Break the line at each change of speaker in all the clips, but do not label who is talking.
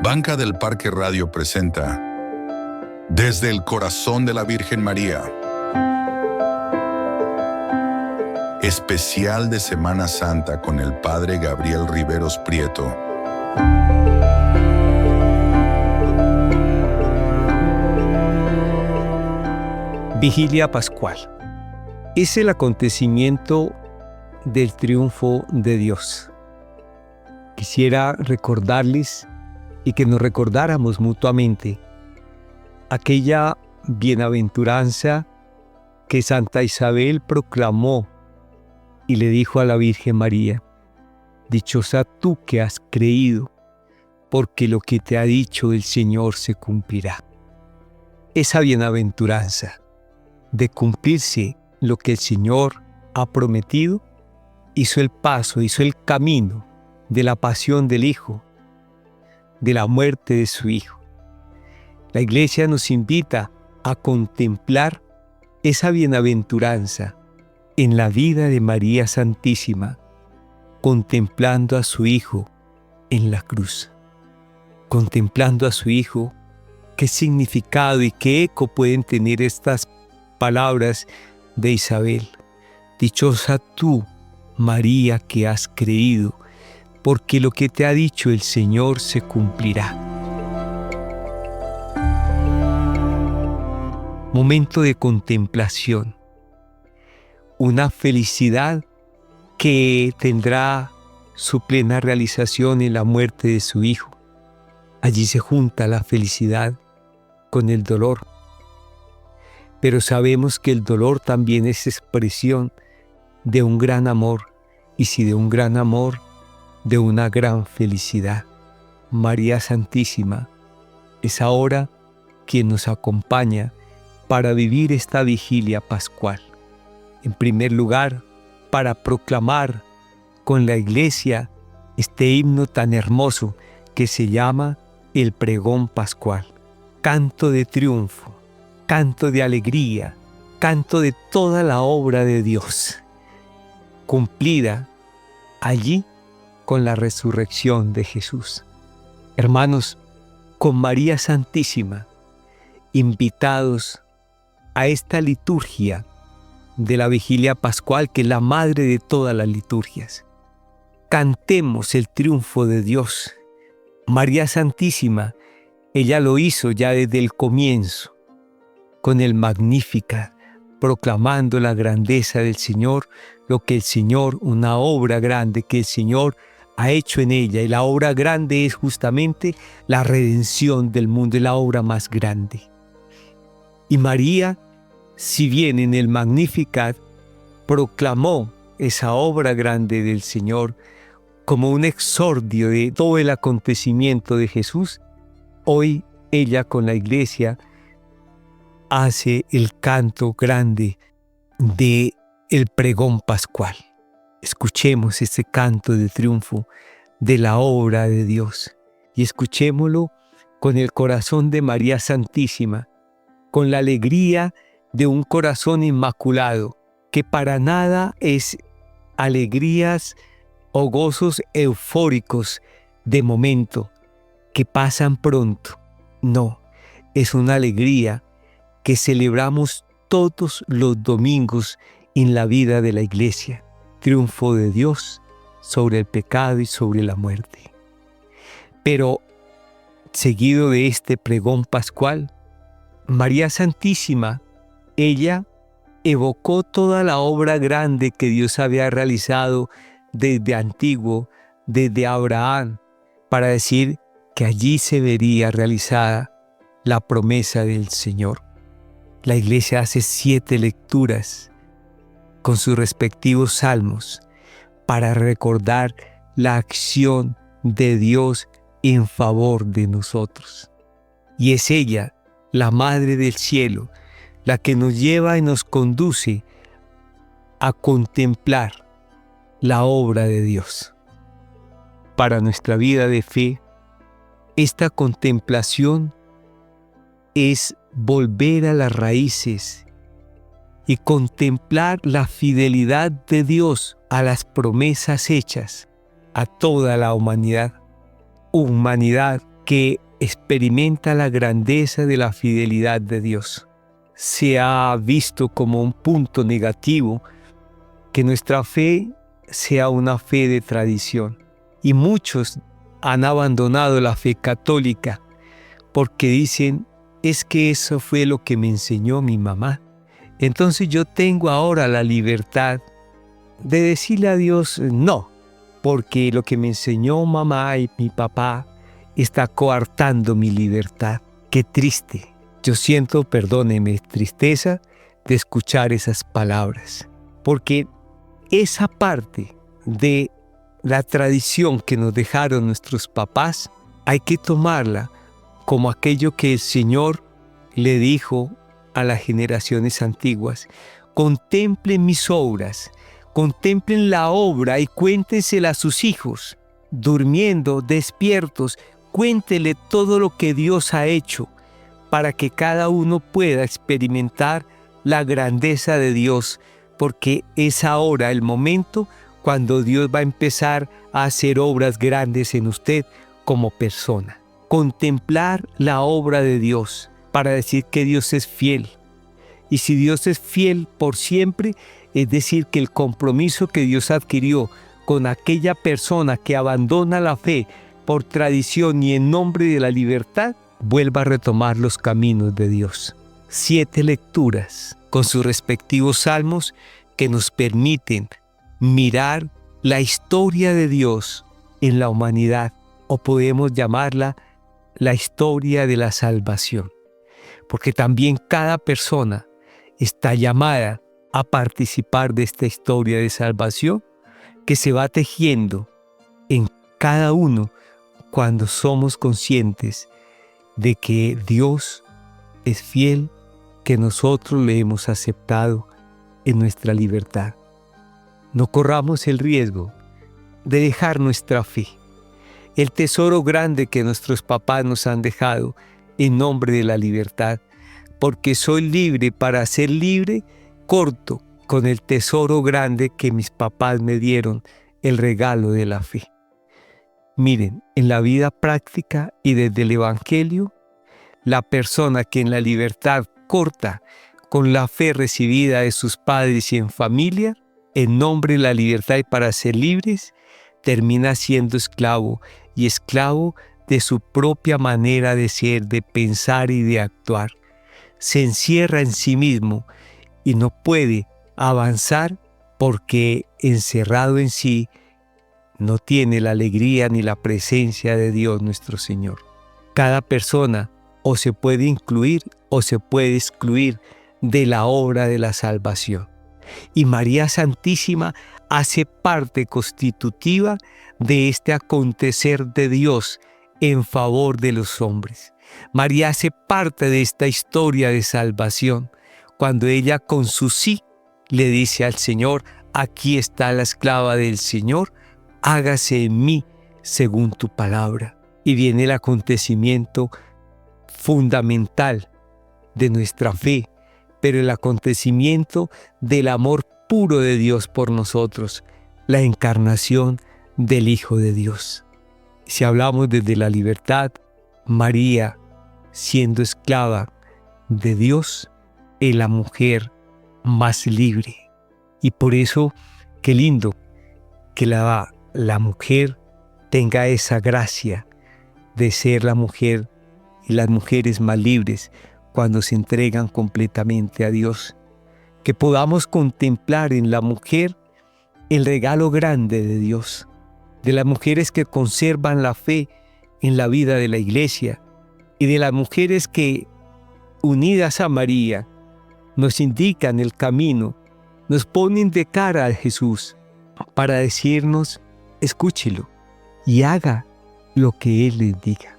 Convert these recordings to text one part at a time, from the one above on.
Banca del Parque Radio presenta Desde el Corazón de la Virgen María. Especial de Semana Santa con el Padre Gabriel Riveros Prieto.
Vigilia Pascual. Es el acontecimiento del triunfo de Dios. Quisiera recordarles y que nos recordáramos mutuamente aquella bienaventuranza que Santa Isabel proclamó y le dijo a la Virgen María: dichosa tú que has creído, porque lo que te ha dicho el Señor se cumplirá. Esa bienaventuranza de cumplirse lo que el Señor ha prometido, hizo el paso, hizo el camino de la pasión del Hijo, de la muerte de su Hijo. La Iglesia nos invita a contemplar esa bienaventuranza en la vida de María Santísima, contemplando a su Hijo en la cruz. Contemplando a su Hijo, ¿qué significado y qué eco pueden tener estas palabras de Isabel? Dichosa tú, María, que has creído, porque lo que te ha dicho el Señor se cumplirá. Momento de contemplación. Una felicidad que tendrá su plena realización en la muerte de su Hijo. Allí se junta la felicidad con el dolor. Pero sabemos que el dolor también es expresión de un gran amor, y si de un gran amor, de una gran felicidad. María Santísima es ahora quien nos acompaña para vivir esta vigilia pascual. En primer lugar, para proclamar con la Iglesia este himno tan hermoso que se llama el pregón pascual. Canto de triunfo, canto de alegría, canto de toda la obra de Dios, cumplida allí con la resurrección de Jesús. Hermanos, con María Santísima, invitados a esta liturgia de la vigilia pascual, que es la madre de todas las liturgias. Cantemos el triunfo de Dios. María Santísima, ella lo hizo ya desde el comienzo, con el Magnificat, proclamando la grandeza del Señor, lo que el Señor, una obra grande que el Señor ha hecho en ella. Y la obra grande es justamente la redención del mundo, es la obra más grande. Y María, si bien en el Magnificat proclamó esa obra grande del Señor como un exordio de todo el acontecimiento de Jesús, hoy ella con la Iglesia hace el canto grande de el pregón pascual. Escuchemos este canto de triunfo de la obra de Dios y escuchémoslo con el corazón de María Santísima, con la alegría de un corazón inmaculado, que para nada es alegrías o gozos eufóricos de momento que pasan pronto. No, es una alegría que celebramos todos los domingos en la vida de la Iglesia. Triunfo de Dios sobre el pecado y sobre la muerte. Pero, seguido de este pregón pascual, María Santísima, ella evocó toda la obra grande que Dios había realizado desde antiguo, desde Abraham, para decir que allí se vería realizada la promesa del Señor. La Iglesia hace 7 lecturas con sus respectivos salmos para recordar la acción de Dios en favor de nosotros. Y es ella, la Madre del Cielo, la que nos lleva y nos conduce a contemplar la obra de Dios. Para nuestra vida de fe, esta contemplación es volver a las raíces y contemplar la fidelidad de Dios a las promesas hechas a toda la humanidad que experimenta la grandeza de la fidelidad de Dios. Se ha visto como un punto negativo que nuestra fe sea una fe de tradición. Y muchos han abandonado la fe católica porque dicen, es que eso fue lo que me enseñó mi mamá. Entonces yo tengo ahora la libertad de decirle a Dios no, porque lo que me enseñó mamá y mi papá está coartando mi libertad. Qué triste. Yo siento, perdóneme, tristeza de escuchar esas palabras, porque esa parte de la tradición que nos dejaron nuestros papás hay que tomarla como aquello que el Señor le dijo a las generaciones antiguas: contemplen mis obras, contemplen la obra y cuéntensela a sus hijos, durmiendo, despiertos, cuéntele todo lo que Dios ha hecho, para que cada uno pueda experimentar la grandeza de Dios, porque es ahora el momento cuando Dios va a empezar a hacer obras grandes en usted como persona. Contemplar la obra de Dios para decir que Dios es fiel. Y si Dios es fiel por siempre, es decir, que el compromiso que Dios adquirió con aquella persona que abandona la fe por tradición y en nombre de la libertad, vuelva a retomar los caminos de Dios. 7 lecturas con sus respectivos salmos que nos permiten mirar la historia de Dios en la humanidad, o podemos llamarla la historia de la salvación, porque también cada persona está llamada a participar de esta historia de salvación que se va tejiendo en cada uno cuando somos conscientes de que Dios es fiel, que nosotros le hemos aceptado en nuestra libertad. No corramos el riesgo de dejar nuestra fe, el tesoro grande que nuestros papás nos han dejado en nombre de la libertad, porque soy libre para ser libre, corto con el tesoro grande que mis papás me dieron, el regalo de la fe. Miren, en la vida práctica y desde el Evangelio, la persona que en la libertad corta con la fe recibida de sus padres y en familia, en nombre de la libertad y para ser libres, termina siendo esclavo, y esclavo de su propia manera de ser, de pensar y de actuar. Se encierra en sí mismo y no puede avanzar porque encerrado en sí no tiene la alegría ni la presencia de Dios nuestro Señor. Cada persona o se puede incluir o se puede excluir de la obra de la salvación. Y María Santísima hace parte constitutiva de este acontecer de Dios en favor de los hombres. María hace parte de esta historia de salvación, cuando ella con su sí le dice al Señor: aquí está la esclava del Señor, hágase en mí según tu palabra. Y viene el acontecimiento fundamental de nuestra fe, pero el acontecimiento del amor puro de Dios por nosotros, la encarnación del Hijo de Dios. Si hablamos desde la libertad, María, siendo esclava de Dios, es la mujer más libre. Y por eso, qué lindo que la mujer tenga esa gracia de ser la mujer y las mujeres más libres cuando se entregan completamente a Dios. Que podamos contemplar en la mujer el regalo grande de Dios, de las mujeres que conservan la fe en la vida de la iglesia y de las mujeres que, unidas a María, nos indican el camino, nos ponen de cara a Jesús para decirnos: escúchelo y haga lo que Él les diga.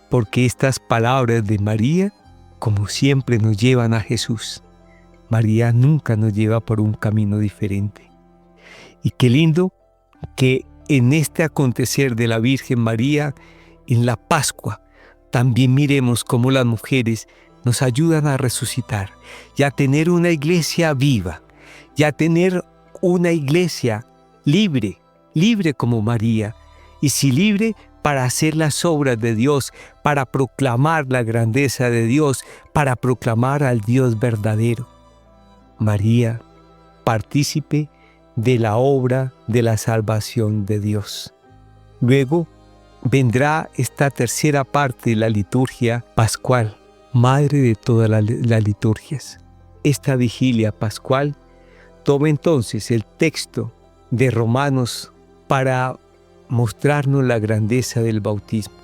Porque estas palabras de María, como siempre, nos llevan a Jesús. María nunca nos lleva por un camino diferente. Y qué lindo que en este acontecer de la Virgen María, en la Pascua, también miremos cómo las mujeres nos ayudan a resucitar y a tener una iglesia viva, y a tener una iglesia libre, libre como María, y si libre, para hacer las obras de Dios, para proclamar la grandeza de Dios, para proclamar al Dios verdadero. María, partícipe de la obra de la salvación de Dios. Luego vendrá esta tercera parte de la liturgia pascual, madre de todas las liturgias. Esta vigilia pascual toma entonces el texto de Romanos para mostrarnos la grandeza del bautismo,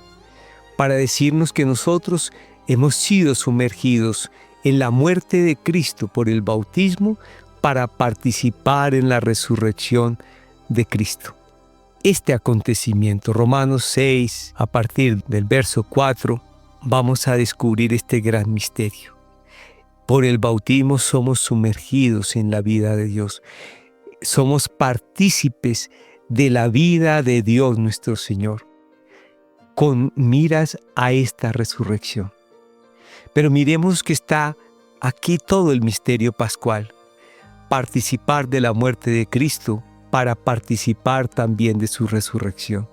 para decirnos que nosotros hemos sido sumergidos en la muerte de Cristo por el bautismo para participar en la resurrección de Cristo. Este acontecimiento, Romanos 6, a partir del verso 4, vamos a descubrir este gran misterio. Por el bautismo somos sumergidos en la vida de Dios. Somos partícipes de la vida de Dios nuestro Señor, con miras a esta resurrección. Pero miremos que está aquí todo el misterio pascual. Participar de la muerte de Cristo para participar también de su resurrección.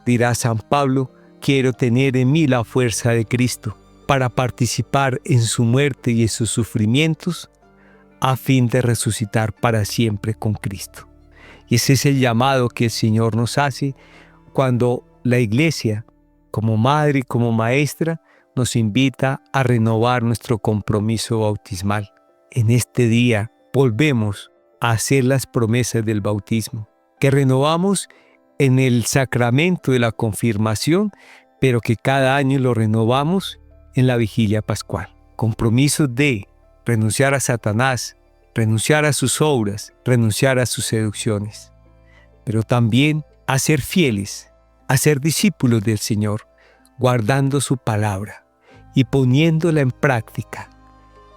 Dirá San Pablo, quiero tener en mí la fuerza de Cristo para participar en su muerte y en sus sufrimientos a fin de resucitar para siempre con Cristo. Y ese es el llamado que el Señor nos hace cuando la Iglesia, como madre y como maestra, nos invita a renovar nuestro compromiso bautismal. En este día volvemos a hacer las promesas del bautismo, que renovamos en el sacramento de la confirmación, pero que cada año lo renovamos en la vigilia pascual. Compromisos de renunciar a Satanás, renunciar a sus obras, renunciar a sus seducciones, pero también a ser fieles, a ser discípulos del Señor, guardando su palabra y poniéndola en práctica,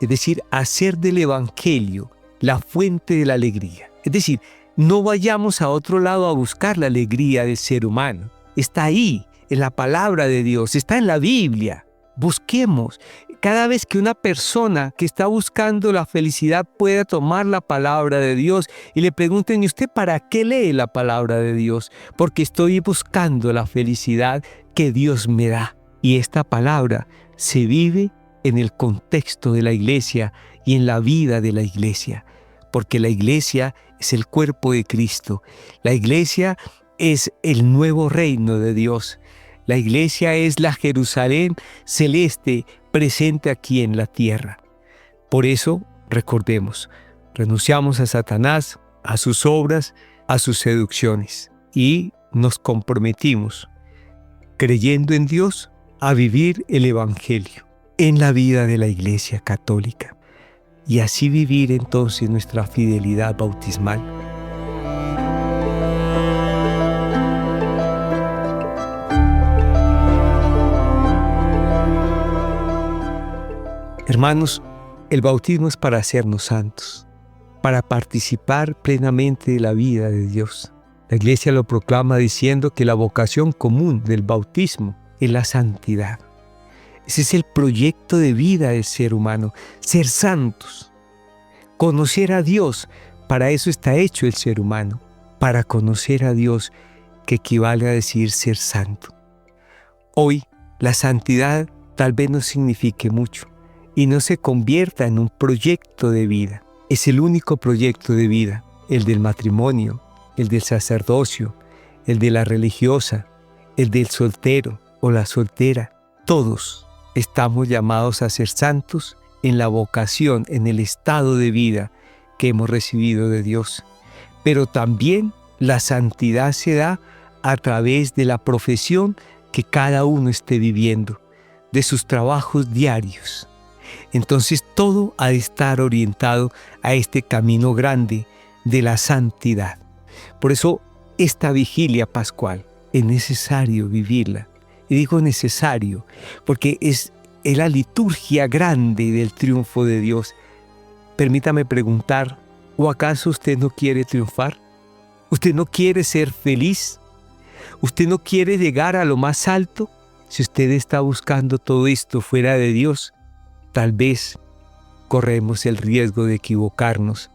es decir, hacer del Evangelio la fuente de la alegría. Es decir, no vayamos a otro lado a buscar la alegría del ser humano. Está ahí, en la palabra de Dios, está en la Biblia. Busquemos. Cada vez que una persona que está buscando la felicidad pueda tomar la palabra de Dios y le pregunten, ¿y usted para qué lee la palabra de Dios? Porque estoy buscando la felicidad que Dios me da. Y esta palabra se vive en el contexto de la iglesia y en la vida de la iglesia. Porque la iglesia es el cuerpo de Cristo. La iglesia es el nuevo reino de Dios. La iglesia es la Jerusalén celeste presente aquí en la tierra. Por eso, recordemos, renunciamos a Satanás, a sus obras, a sus seducciones y nos comprometimos, creyendo en Dios, a vivir el Evangelio en la vida de la Iglesia Católica y así vivir entonces nuestra fidelidad bautismal. Hermanos, el bautismo es para hacernos santos, para participar plenamente de la vida de Dios. La Iglesia lo proclama diciendo que la vocación común del bautismo es la santidad. Ese es el proyecto de vida del ser humano, ser santos, conocer a Dios. Para eso está hecho el ser humano, para conocer a Dios, que equivale a decir ser santo. Hoy, la santidad tal vez no signifique mucho y no se convierta en un proyecto de vida. Es el único proyecto de vida, el del matrimonio, el del sacerdocio, el de la religiosa, el del soltero o la soltera. Todos estamos llamados a ser santos en la vocación, en el estado de vida que hemos recibido de Dios. Pero también la santidad se da a través de la profesión que cada uno esté viviendo, de sus trabajos diarios. Entonces todo ha de estar orientado a este camino grande de la santidad. Por eso esta vigilia pascual es necesario vivirla. Y digo necesario porque es la liturgia grande del triunfo de Dios. Permítame preguntar, ¿o acaso usted no quiere triunfar? ¿Usted no quiere ser feliz? ¿Usted no quiere llegar a lo más alto? Si usted está buscando todo esto fuera de Dios, tal vez corremos el riesgo de equivocarnos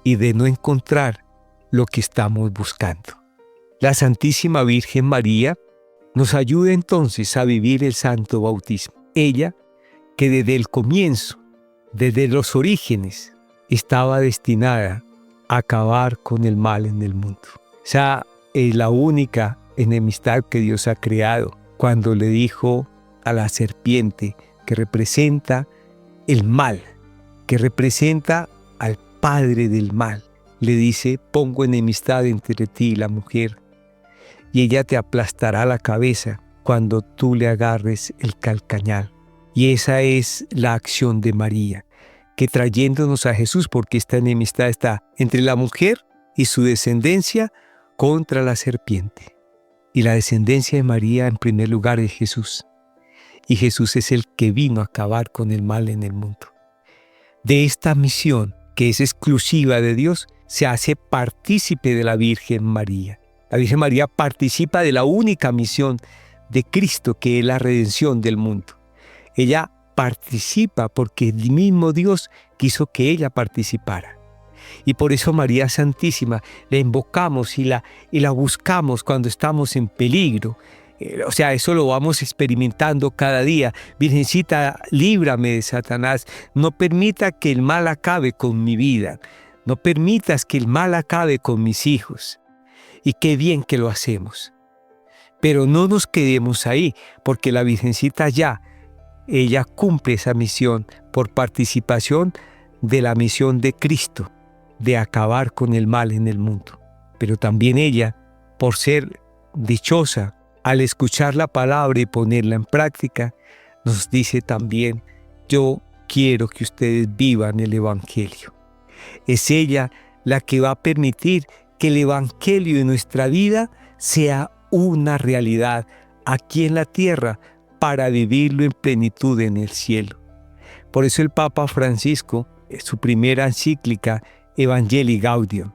y de no encontrar lo que estamos buscando. La Santísima Virgen María nos ayuda entonces a vivir el santo bautismo. Ella, que desde el comienzo, desde los orígenes, estaba destinada a acabar con el mal en el mundo. Esa es la única enemistad que Dios ha creado cuando le dijo a la serpiente, que representa el mal, que representa al padre del mal. Le dice: pongo enemistad entre ti y la mujer, y ella te aplastará la cabeza cuando tú le agarres el calcañar. Y esa es la acción de María, que trayéndonos a Jesús, porque esta enemistad está entre la mujer y su descendencia contra la serpiente. Y la descendencia de María en primer lugar es Jesús. Y Jesús es el que vino a acabar con el mal en el mundo. De esta misión, que es exclusiva de Dios, se hace partícipe de la Virgen María. La Virgen María participa de la única misión de Cristo, que es la redención del mundo. Ella participa porque el mismo Dios quiso que ella participara. Y por eso María Santísima la invocamos y la buscamos cuando estamos en peligro. O sea, eso lo vamos experimentando cada día. Virgencita, líbrame de Satanás. No permita que el mal acabe con mi vida. No permitas que el mal acabe con mis hijos. Y qué bien que lo hacemos. Pero no nos quedemos ahí, porque la Virgencita ella cumple esa misión por participación de la misión de Cristo, de acabar con el mal en el mundo. Pero también ella, por ser dichosa, al escuchar la palabra y ponerla en práctica, nos dice también: yo quiero que ustedes vivan el Evangelio. Es ella la que va a permitir que el Evangelio en nuestra vida sea una realidad aquí en la tierra para vivirlo en plenitud en el cielo. Por eso el Papa Francisco, en su primera encíclica, Evangelii Gaudium,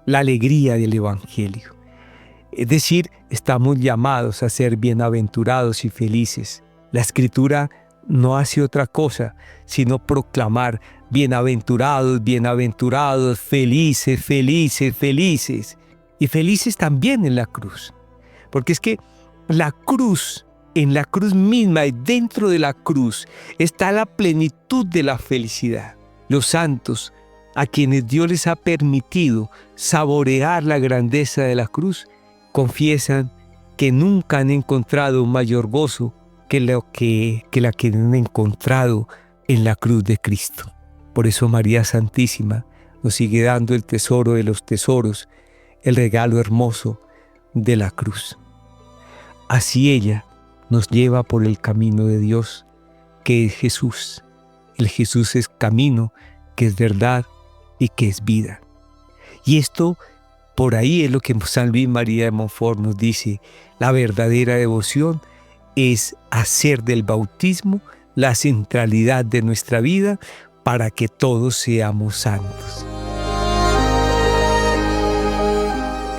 la alegría del Evangelio. Es decir, estamos llamados a ser bienaventurados y felices. La Escritura no hace otra cosa sino proclamar: bienaventurados, bienaventurados, felices, felices, felices. Y felices también en la cruz. Porque es que en la cruz misma y dentro de la cruz está la plenitud de la felicidad. Los santos, a quienes Dios les ha permitido saborear la grandeza de la cruz, confiesan que nunca han encontrado un mayor gozo que la que han encontrado en la cruz de Cristo. Por eso María Santísima nos sigue dando el tesoro de los tesoros, el regalo hermoso de la cruz. Así ella nos lleva por el camino de Dios, que es Jesús. El Jesús es camino, que es verdad y que es vida. Y esto, por ahí es lo que San Luis María de Montfort nos dice: la verdadera devoción es hacer del bautismo la centralidad de nuestra vida para que todos seamos santos.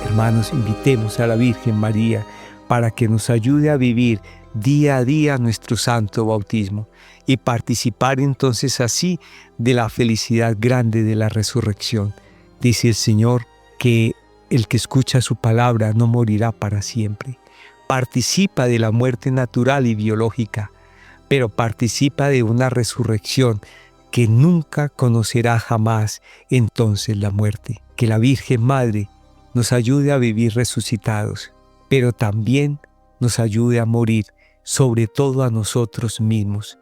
Hermanos, invitemos a la Virgen María para que nos ayude a vivir día a día nuestro santo bautismo y participar entonces así de la felicidad grande de la resurrección. Dice el Señor que el que escucha su palabra no morirá para siempre. Participa de la muerte natural y biológica, pero participa de una resurrección que nunca conocerá jamás entonces la muerte. Que la Virgen Madre nos ayude a vivir resucitados, pero también nos ayude a morir, sobre todo a nosotros mismos.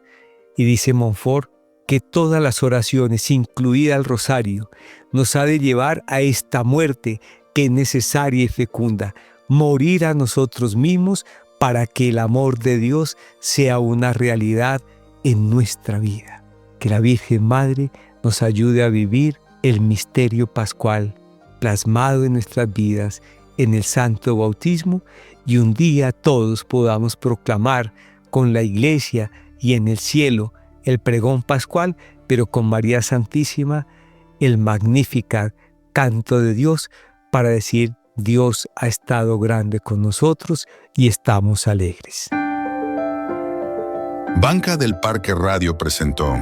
Y dice Montfort que todas las oraciones, incluida el rosario, nos ha de llevar a esta muerte que es necesaria y fecunda, morir a nosotros mismos para que el amor de Dios sea una realidad en nuestra vida. Que la Virgen Madre nos ayude a vivir el misterio pascual plasmado en nuestras vidas en el santo bautismo, y un día todos podamos proclamar con la Iglesia y en el cielo el pregón pascual, pero con María Santísima el Magnificat, canto de Dios, para decir: Dios ha estado grande con nosotros y estamos alegres.
Banca del Parque Radio presentó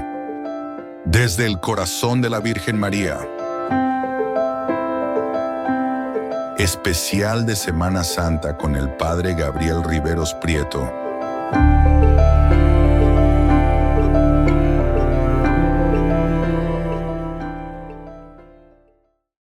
Desde el Corazón de la Virgen María. especial de Semana Santa con el Padre Gabriel Riveros Prieto.